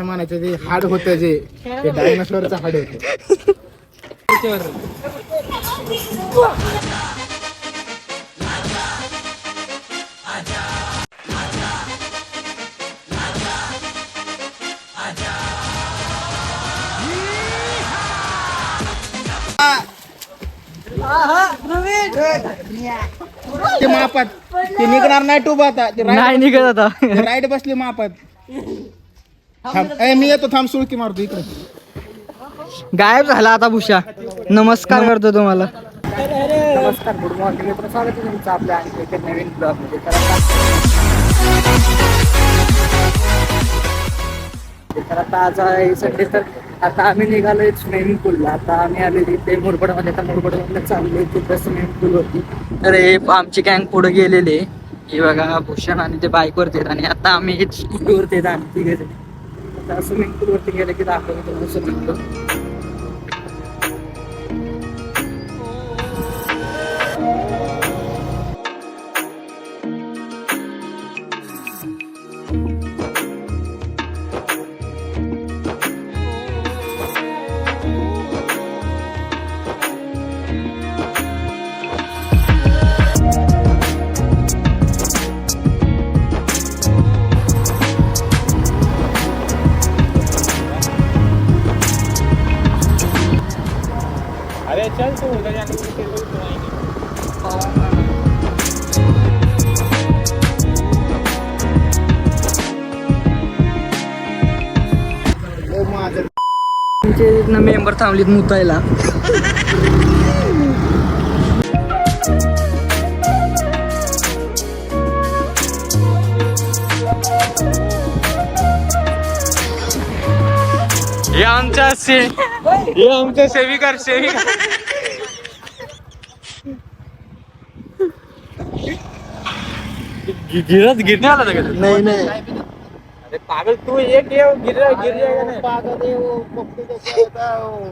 असं म्हणायचं ते हाड होतं जे ते डायनासोरचं हाड होतं. ते मापात ते निघणार नाही टूब आता नाही निघत आता. राईड बसली मापात. मी येतो थांब सुळकी मारतो इकडे. गायब झाला आता भुषा. नमस्कार करतो तुम्हाला. नमस्कार गुड मॉर्निंग मित्र, स्वागत आहे तुमचं आपल्या आणखी एका नवीन ब्लॉग मध्ये. तर आता आज आहे संडे, तर आता आम्ही निघालोय स्विमिंग पूलला. आता आम्ही आलो इथे मुरबडमध्ये. आता मुरबडमधनं चाललोय तिथं स्विमिंग पूल होती. तर हे आमची गँग पुढे गेलेले. हे बघा भूषण आणि ते बाईक वरती आहेत आणि आता आम्ही स्कूटीवरती आहेत आणि तिघे जण. आता स्विमिंग पूल वरती गेले की दाखवतो तुम्हाला स्विमिंग पूल. अरे चल तू आमचे मेंबर थांबलीत मुतायला. हे आमच्या सेविकर गिरणे आला का? नाही नाही. अरे पागल तू एक गिर जाएगा ना. पागल है वो पप्पू को क्या होता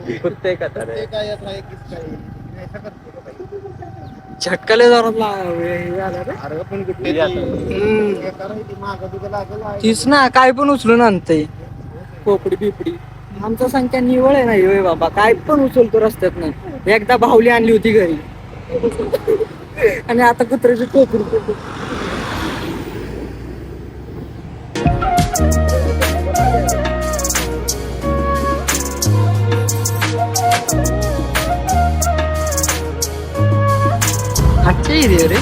है कुत्ते का तर कुत्ते का या था किसका है ऐसा करते का भाई. झटकाले जरा अरे पण कुठे तीच ना काय पण उचलून आणते. पोपडी बिपडी आमचा संख्या निवळ आहे नाही होय बाबा. काय पण उचलतो रस्त्यात नाही. एकदा बाहुली आणली होती घरी आणि आता कुत्र्याची पोपडी. रे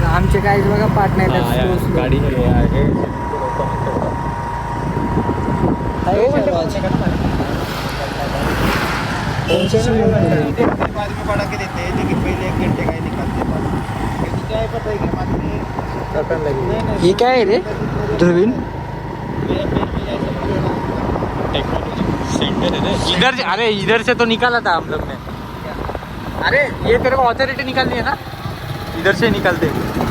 आमचे काय बघा पाठ नाही गाडी बड़ा के देते हैं लेकिन पहले 1 घंटे का ही निकालते हैं. क्या है पता है कि हे काय आहे रे ध्रुवीन? इधर से तो निकाला था हम लोग ने. अरे ये तेरे को अथॉरिटी निकालनी है ना, इधर से निकालते.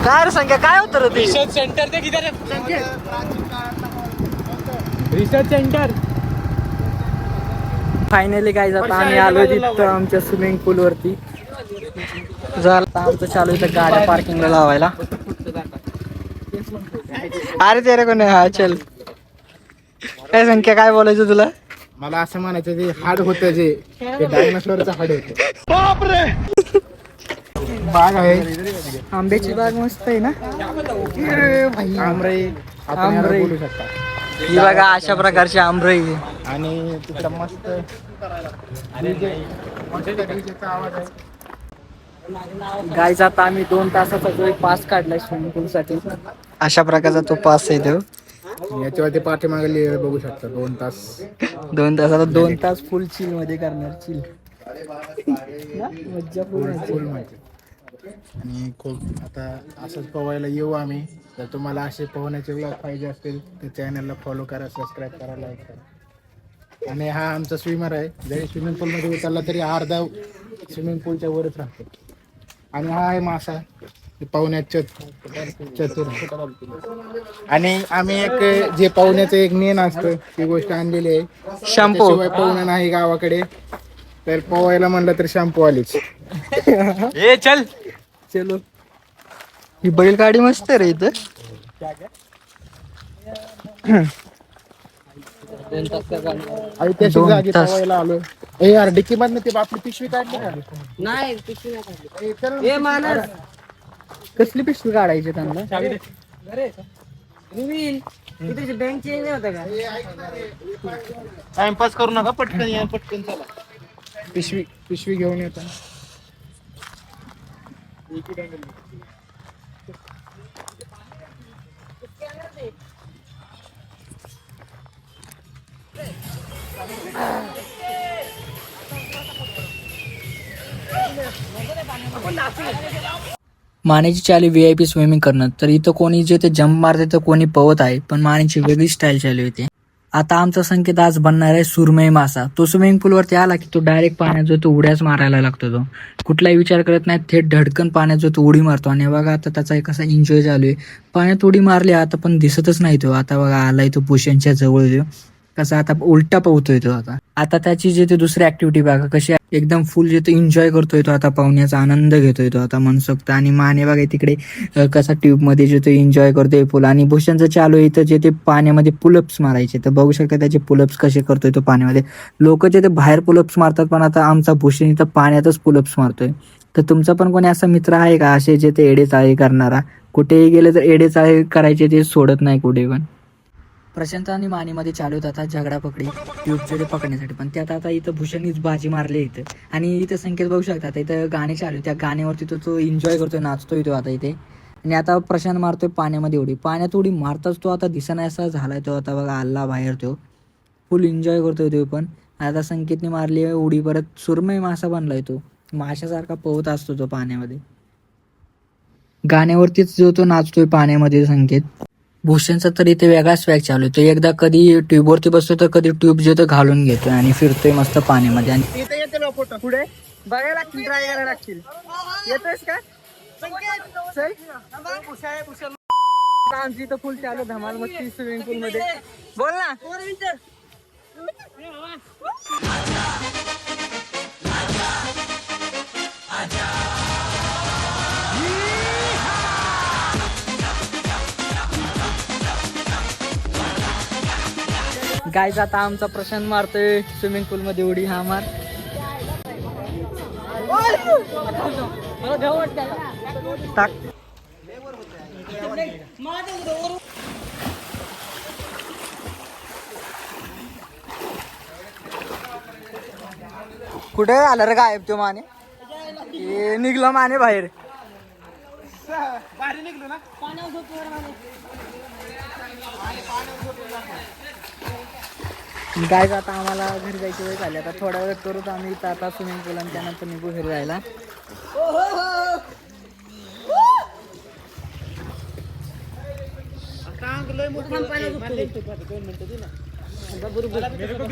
काय रे संख्या काय होतं रे? रिसर्च सेंटर ते किधर है? Research centre. फायनली काय आता आम्ही आलो तिथं आमच्या स्विमिंग पूल वरती. झालं आमचं चालू इथं गाड्या पार्किंगला लावायला. अरे तेरे को नाही. हा चल. काय संख्या काय बोलायचं तुला? मला असं म्हणायचं ते हाड होतं जे ते डायनासोरचं हाड होतं. बापरे. बाग आहे, आंब्याची बाग मस्त आहे ना. आमराई आपण याला बोलू शकता. ही बघा अशा प्रकारची आमराई. आणि तिथं मस्त आवाज आहे. गायचा आता आम्ही 2 तासाचा जो एक पास काढलाय स्विमिंग पूल साठी. अशा प्रकारचा तो पास आहे तो. याच्यावरती पाठीमागे लिहिलेलं बघू शकता 2 तास. 2 तासाला 2 तास फुल चिल मध्ये करणार. चिल मज्जा फुल माहिती. आणि खूप आता असंच पोहायला येऊ आम्ही. तर तुम्हाला असे पोहण्याचे व्लॉग पाहिजे असतील तर चॅनलला फॉलो करा, सबस्क्राईब करा, लाईक करा. आणि हा आमचा स्विमर आहे. जरी स्विमिंग पूलमध्ये उतरला तरी अर्धा स्विमिंग पूलच्या वरच राहतो. आणि हा आहे मासा पाहुण्यात चतुर. आणि आम्ही एक जे पाहुण्याचं एक मेन असतं ती गोष्ट आणलेली आहे. शॅम्पू. शिवाय पाहुणा नाही गावाकडे तर पोहायला म्हणलं तर शॅम्पू आलीच. चल चलो. ही बैलगाडी मस्त आहे रे इथं. ऐतिहासिक 2 जागी तास. पवायला आलो. ए यार डिक्की मधनं ते आपली पिशवी काढली का? नाही ए, चल. ए मानस कसली पिशवी काढायची त्यांना? रुबीन इथे बँक चेंज नाही होता का? टाइमपास करू नका, पटकन या, पटकन चला. पिशवी घेऊन येतो. मानेची चाली VIP स्विमिंग करणं, तर इथं कोणी जे ते जंप मारते तर कोणी पवत आहे, पण मानेची वेगळी स्टाईल चालू होती. आता आमचा संकेत आज बनणार आहे सुरमई मासा. तो स्विमिंग पूलवरती आला की तो डायरेक्ट पाण्यात जो तो उड्याच मारायला लागतो. तो कुठलाही विचार करत नाही, थेट धडकन पाण्यात जो तो उडी मारतो. आणि बघा आता त्याचा एक असा एन्जॉय चालू आहे. पाण्यात उडी मारली आता पण दिसतच नाही तो. आता बघा आलाय तो भूषणच्या जवळ तो कसा आता उलटा पोहतोय तो. आता त्याची जे ते दुसरी ऍक्टिव्हिटी बघा कशी एकदम फुल जे तो एन्जॉय करतोय तो. आता पाहुण्याचा आनंद घेतोय तो आता मनसोक्त. आणि माने बघा तिकडे कसा ट्यूब मध्ये जे तो एन्जॉय करतोय फुल. आणि भूषणचं चालू आहे इथं जे ते पाण्यामध्ये पुलअप्स मारायचे. तर बघू शकता त्याचे पुलअप्स कसे करतोय तो पाण्यामध्ये. लोक जे ते बाहेर पुलअप्स मारतात, पण आता आमचा भूषण इथं पाण्यातच पुलअप्स मारतोय. तर तुमचा पण कोणी असा मित्र आहे का असे जे ते एडेचाळे करणारा? कुठेही गेले तर एडेचाळे करायचे ते सोडत नाही कुठे पण. प्रशांत आणि मानेमध्ये चालू होत आता झगडा पकडी ट्यूबचे पकडण्यासाठी. पण त्यात आता इथं भूषणीच बाजी मारली इथं. आणि इथं संकेत बघू शकता आता इथं गाणे चालू, त्या गाण्यावरती तो एन्जॉय करतोय, नाचतोय तो आता इथे. आणि आता प्रशांत मारतोय पाण्यामध्ये उडी. पाण्यात उडी मारताच तो आता दिसना असा झालाय तो. आता बघा आल्ला बाहेर तो फुल एन्जॉय करतोय तो पण. आता संकेतने मारली आहे उडी, परत सुरमई मासा बनलाय तो. माशासारखा पोहत असतो तो पाण्यामध्ये. गाण्यावरतीच जो तो नाचतोय पाण्यामध्ये संकेत. भूषणचा तर इथे वेगळाच स्वॅग चालू आहे. तो एकदा कधी ट्यूबवरती बसतो तर कधी ट्यूब जे तो घालून घेतोय आणि फिरतोय मस्त पाण्यामध्ये. आणि इथे येते फोटो पुढे बघायला लागतील, ट्राय करायला लागतील. येतोयस का? चल. आमची इथं फुल चालू धमाल मस्ती स्विमिंग पूल मध्ये. बोल ना. गाईज आता आमचा प्रशांत मारतोय स्विमिंग पूल मध्ये उडी. हा मार. टाक. कुठे आला रे गायब तो माने? निघला माने बाहेर. निघलो ना. गाईज आता आम्हाला घरी जायची वेळ झाली. आता थोडा वेळ करू तर आम्ही इथं आता स्विमिंग पूल आणि त्यानंतर निघू घरी जायला.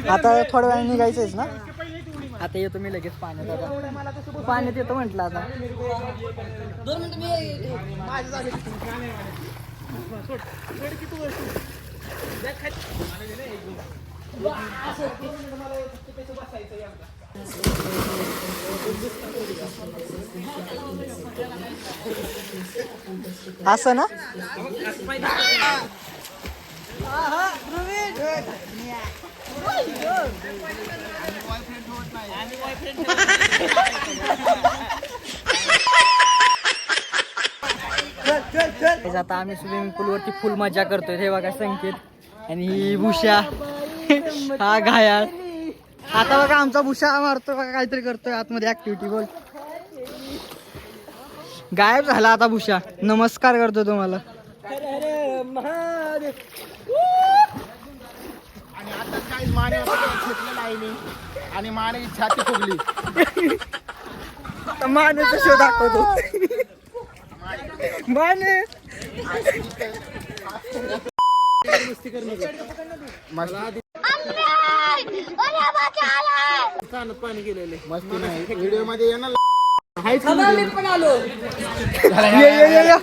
आता थोड्या वेळाने निघायचंच ना. आता येतो मी लगेच पाण्यात. आता पाण्यात येतो म्हटलं आता. 2 मिनिटं असं ना. आता आम्ही स्विमिंग पूल वरती फुल मजा करतोय. हे बघा संकेत आणि ही भूषा हा घायाळ. आता बघा आमचा भूषा मारतोय बघा, काहीतरी करतोय आतमध्ये ऍक्टिव्हिटी. बोल. गायब झाला आता भूषा. नमस्कार करतो तुम्हाला. आणि आता काय माने घेतलेला आहे मी. आणि माने छाती फुगली. मानेचा शो दाखवतो. माने पाणी गेलेले मस्ती नाही व्हिडिओ मध्ये येणार. पण आलो.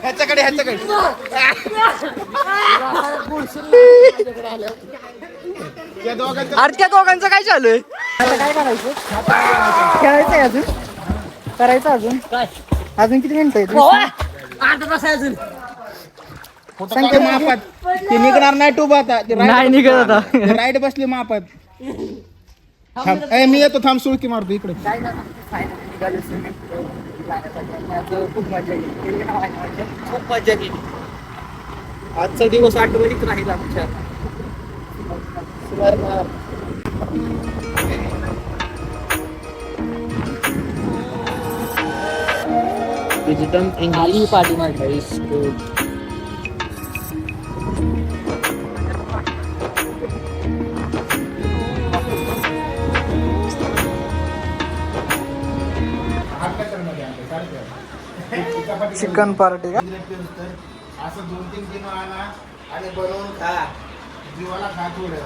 ह्याच्याकडे अरे त्या दोघांचं काय चालू आहे? आता काय करायचं? खेळायचंय अजून? करायचं अजून? काय अजून किती मिनिटं आहे? अर्धा तास आहे अजून. ते मापात ते निघणार नाही टूब आता ते नाही निघत आता. राईट बसली मापात. थांब मी येतो, थांब सुळकी मारतो इकडे. खूप मजा केली. खूप मजा केली. आजचा दिवस आठवणीत राहील आमच्या. एकदम इंग्लिश पार्टी मध्ये चिकन पार्टी का? असं 2-3 किलो आणा आणि बनवून खा. जीवाला खा थोडं.